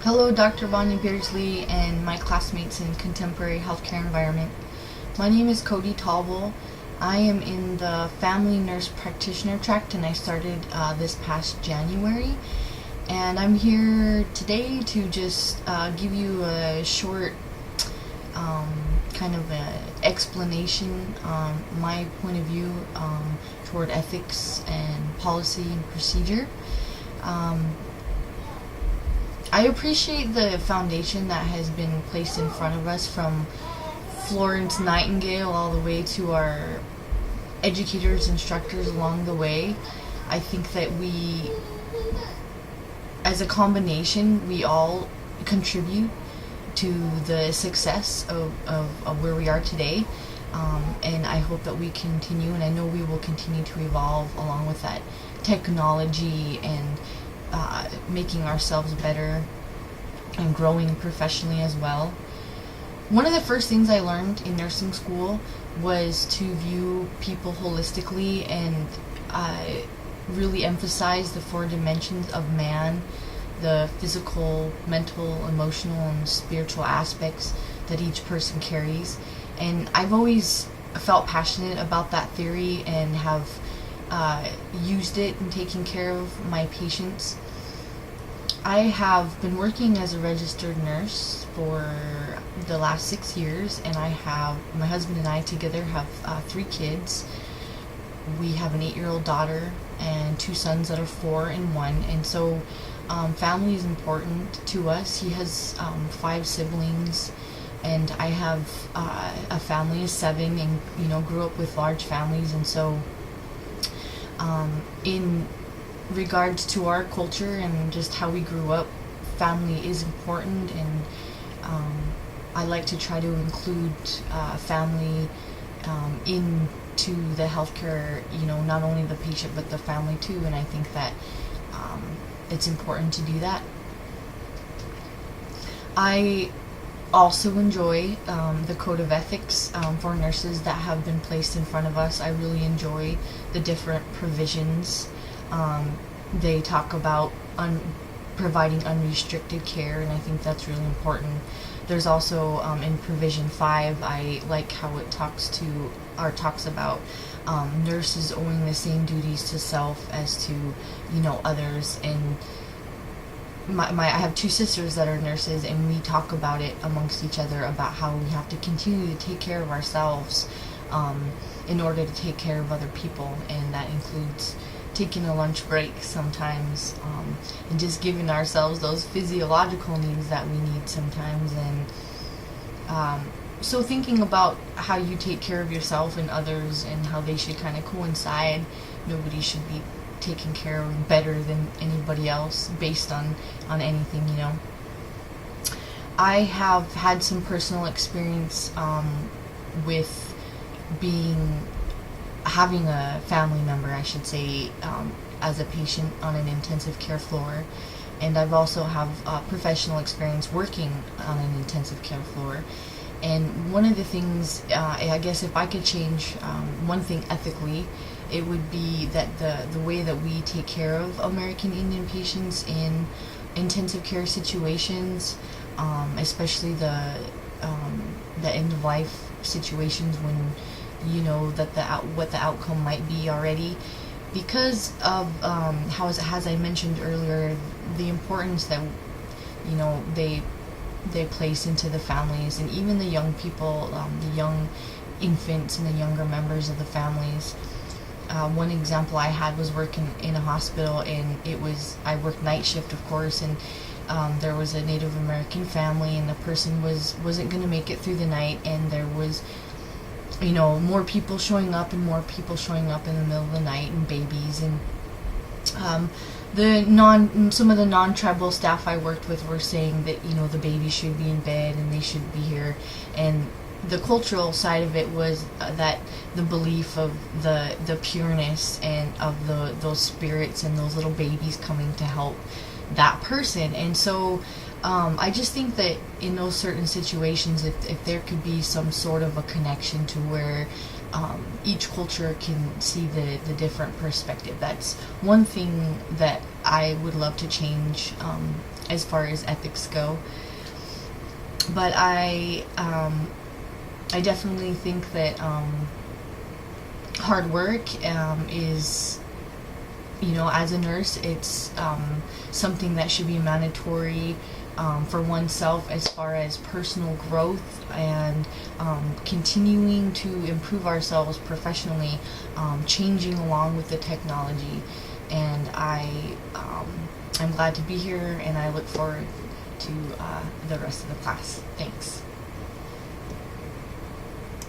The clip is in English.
Hello, Dr. Bonnie Beardsley and my classmates in contemporary healthcare environment. My name is Kodi. I am in the family nurse practitioner track and I started this past January. And I'm here today to just give you a short kind of a explanation on my point of view toward ethics and policy and procedure. I appreciate the foundation that has been placed in front of us, from Florence Nightingale all the way to our educators, instructors along the way. I think that we, as a combination, we all contribute to the success of where we are today. And I hope that we continue, and I know we will continue to evolve along with that technology and making ourselves better and growing professionally as well. One of the first things I learned in nursing school was to view people holistically and really emphasize the 4 dimensions of man, the physical, mental, emotional, and spiritual aspects that each person carries. And I've always felt passionate about that theory and have used it in taking care of my patients. I have been working as a registered nurse for the last 6 years, and my husband and I together have 3 kids. We have an 8-year-old daughter and 2 sons that are 4 and 1, and so family is important to us. He has 5 siblings, and I have a family of 7, and grew up with large families. And so in regards to our culture and just how we grew up, family is important, and I like to try to include family into the healthcare, not only the patient but the family too, and I think that it's important to do that. I also enjoy the code of ethics for nurses that have been placed in front of us. I really enjoy the different provisions. They talk about providing unrestricted care, and I think that's really important. There's also in provision 5, I like how it talks about nurses owing the same duties to self as to others. And I have 2 sisters that are nurses, and we talk about it amongst each other about how we have to continue to take care of ourselves in order to take care of other people, and that includes taking a lunch break sometimes, and just giving ourselves those physiological needs that we need sometimes. And so thinking about how you take care of yourself and others and how they should kind of coincide. Nobody should be taken care of better than anybody else based on anything. I have had some personal experience with having a family member, I should say, as a patient on an intensive care floor, and I've also have professional experience working on an intensive care floor. And one of the things, I guess if I could change one thing ethically, it would be that the way that we take care of American Indian patients in intensive care situations, especially the end of life situations when that what the outcome might be already, because of how, as I mentioned earlier, the importance that they place into the families, and even the young people, the young infants and the younger members of the families. One example I had was working in a hospital, and I worked night shift, of course, and there was a Native American family, and the person wasn't going to make it through the night, and there was more people showing up and more people showing up in the middle of the night, and babies. And some of the non-tribal staff I worked with were saying that the baby should be in bed and they should be here. And the cultural side of it was that the belief of the pureness and of those spirits and those little babies coming to help that person. And so I just think that in those certain situations, if there could be some sort of a connection to where each culture can see the different perspective. That's one thing that I would love to change as far as ethics go. But I definitely think that hard work is, as a nurse, it's something that should be mandatory for oneself as far as personal growth and continuing to improve ourselves professionally, changing along with the technology. And I'm glad to be here, and I look forward to the rest of the class. Thanks.